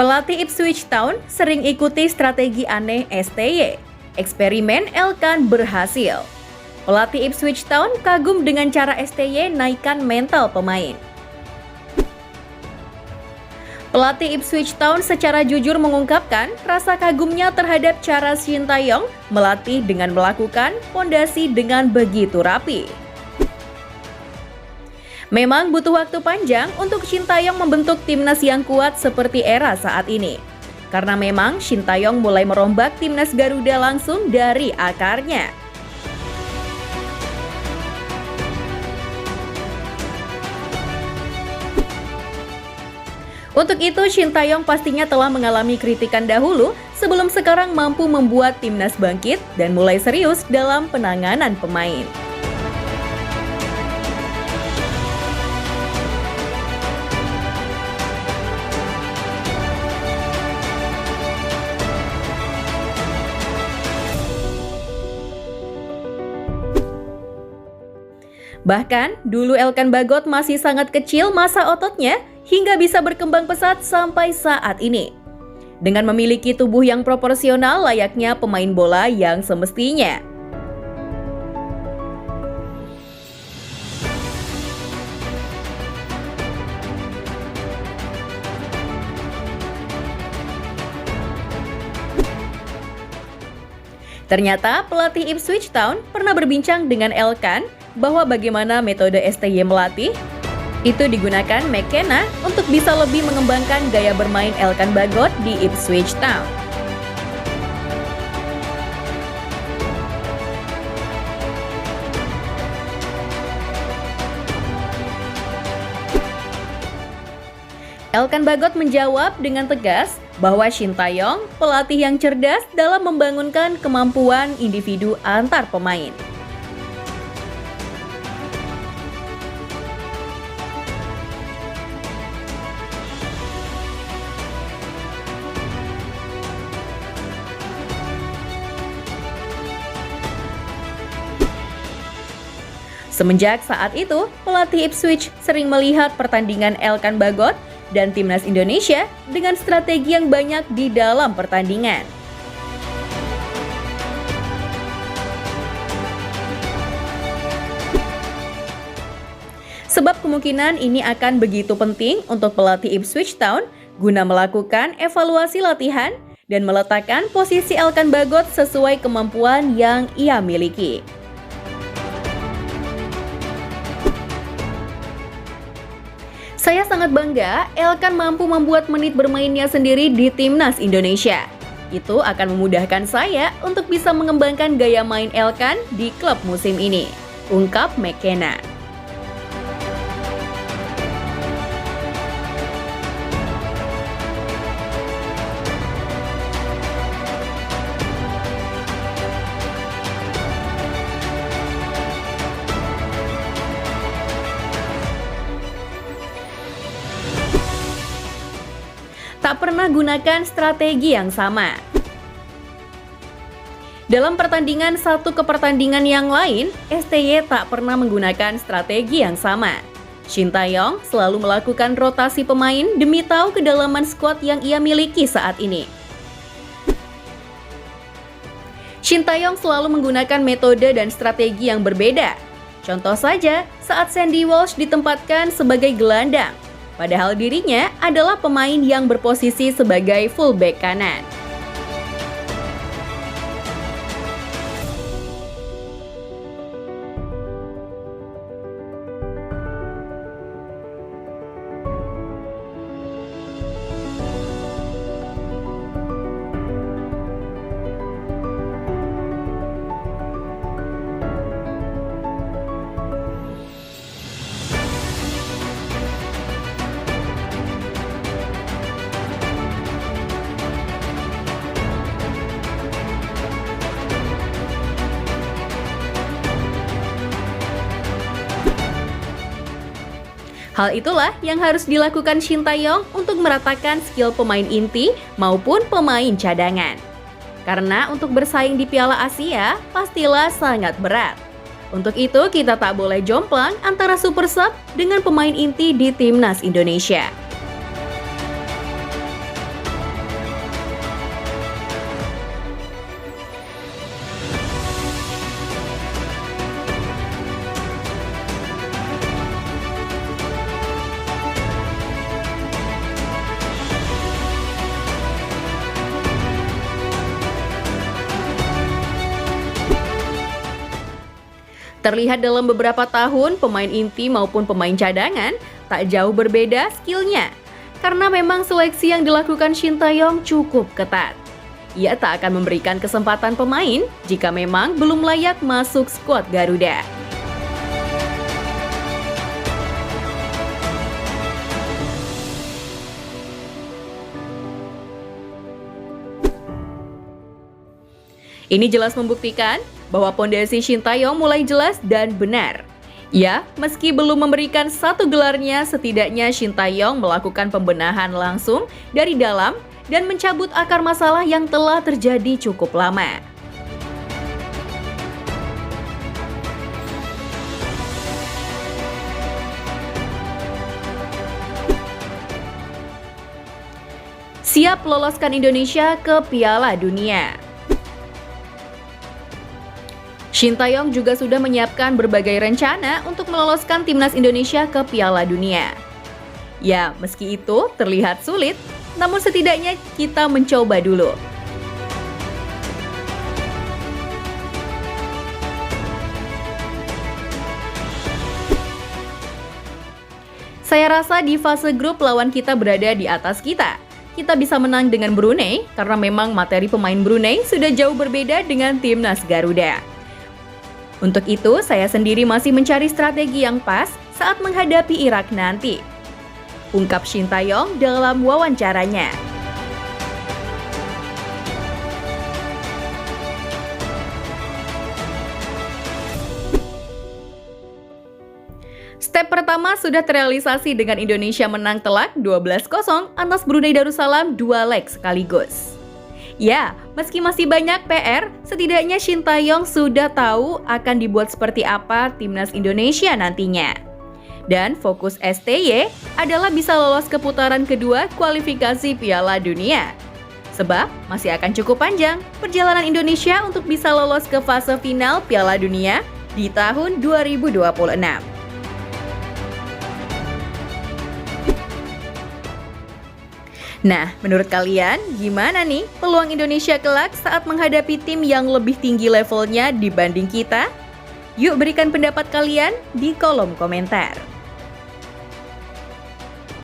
Pelatih Ipswich Town sering ikuti strategi aneh STY. Eksperimen Elkan berhasil. Pelatih Ipswich Town kagum dengan cara STY naikkan mental pemain. Pelatih Ipswich Town secara jujur mengungkapkan rasa kagumnya terhadap cara Shin Tae-yong melatih dengan melakukan pondasi dengan begitu rapi. Memang butuh waktu panjang untuk Shin Tae-yong membentuk timnas yang kuat seperti era saat ini. Karena memang Shin Tae-yong mulai merombak timnas Garuda langsung dari akarnya. Untuk itu, Shin Tae-yong pastinya telah mengalami kritikan dahulu sebelum sekarang mampu membuat timnas bangkit dan mulai serius dalam penanganan pemain. Bahkan, dulu Elkan Bagot masih sangat kecil masa ototnya hingga bisa berkembang pesat sampai saat ini. Dengan memiliki tubuh yang proporsional layaknya pemain bola yang semestinya. Ternyata pelatih Ipswich Town pernah berbincang dengan Elkan bahwa bagaimana metode STY melatih itu digunakan McKenna untuk bisa lebih mengembangkan gaya bermain Elkan Bagot di Ipswich Town. Elkan Bagot menjawab dengan tegas bahwa Shin Tae-yong pelatih yang cerdas dalam membangunkan kemampuan individu antar pemain. Semenjak saat itu, pelatih Ipswich sering melihat pertandingan Elkan Bagot dan timnas Indonesia dengan strategi yang banyak di dalam pertandingan. Sebab kemungkinan ini akan begitu penting untuk pelatih Ipswich Town guna melakukan evaluasi latihan dan meletakkan posisi Elkan Bagot sesuai kemampuan yang ia miliki. Saya sangat bangga Elkan mampu membuat menit bermainnya sendiri di timnas Indonesia. Itu akan memudahkan saya untuk bisa mengembangkan gaya main Elkan di klub musim ini, ungkap McKenna. Tak pernah gunakan strategi yang sama. Dalam pertandingan satu ke pertandingan yang lain, STY tak pernah menggunakan strategi yang sama. Shin Tae-yong selalu melakukan rotasi pemain demi tahu kedalaman skuad yang ia miliki saat ini. Shin Tae-yong selalu menggunakan metode dan strategi yang berbeda. Contoh saja saat Sandy Walsh ditempatkan sebagai gelandang. Padahal dirinya adalah pemain yang berposisi sebagai fullback kanan. Hal itulah yang harus dilakukan Shin Tae-yong untuk meratakan skill pemain inti maupun pemain cadangan. Karena untuk bersaing di Piala Asia pastilah sangat berat. Untuk itu kita tak boleh jomplang antara super sub dengan pemain inti di timnas Indonesia. Terlihat dalam beberapa tahun, pemain inti maupun pemain cadangan tak jauh berbeda skillnya. Karena memang seleksi yang dilakukan Shin Tae-yong cukup ketat. Ia tak akan memberikan kesempatan pemain jika memang belum layak masuk skuad Garuda. Ini jelas membuktikan bahwa pondasi Shin Tae-yong mulai jelas dan benar. Ya, meski belum memberikan satu gelarnya, setidaknya Shin Tae-yong melakukan pembenahan langsung dari dalam dan mencabut akar masalah yang telah terjadi cukup lama. Siap loloskan Indonesia ke Piala Dunia. Shin Tae-yong juga sudah menyiapkan berbagai rencana untuk meloloskan timnas Indonesia ke Piala Dunia. Ya, meski itu terlihat sulit, namun setidaknya kita mencoba dulu. Saya rasa di fase grup lawan kita berada di atas kita. Kita bisa menang dengan Brunei karena memang materi pemain Brunei sudah jauh berbeda dengan timnas Garuda. Untuk itu, saya sendiri masih mencari strategi yang pas saat menghadapi Irak nanti. Ungkap Shin Tae-yong dalam wawancaranya. Step pertama sudah terrealisasi dengan Indonesia menang telak 12-0 atas Brunei Darussalam 2 leg sekaligus. Ya, meski masih banyak PR, setidaknya Shin Tae-yong sudah tahu akan dibuat seperti apa timnas Indonesia nantinya. Dan fokus STY adalah bisa lolos ke putaran kedua kualifikasi Piala Dunia. Sebab masih akan cukup panjang perjalanan Indonesia untuk bisa lolos ke fase final Piala Dunia di tahun 2026. Nah, menurut kalian gimana nih peluang Indonesia kelak saat menghadapi tim yang lebih tinggi levelnya dibanding kita? Yuk berikan pendapat kalian di kolom komentar.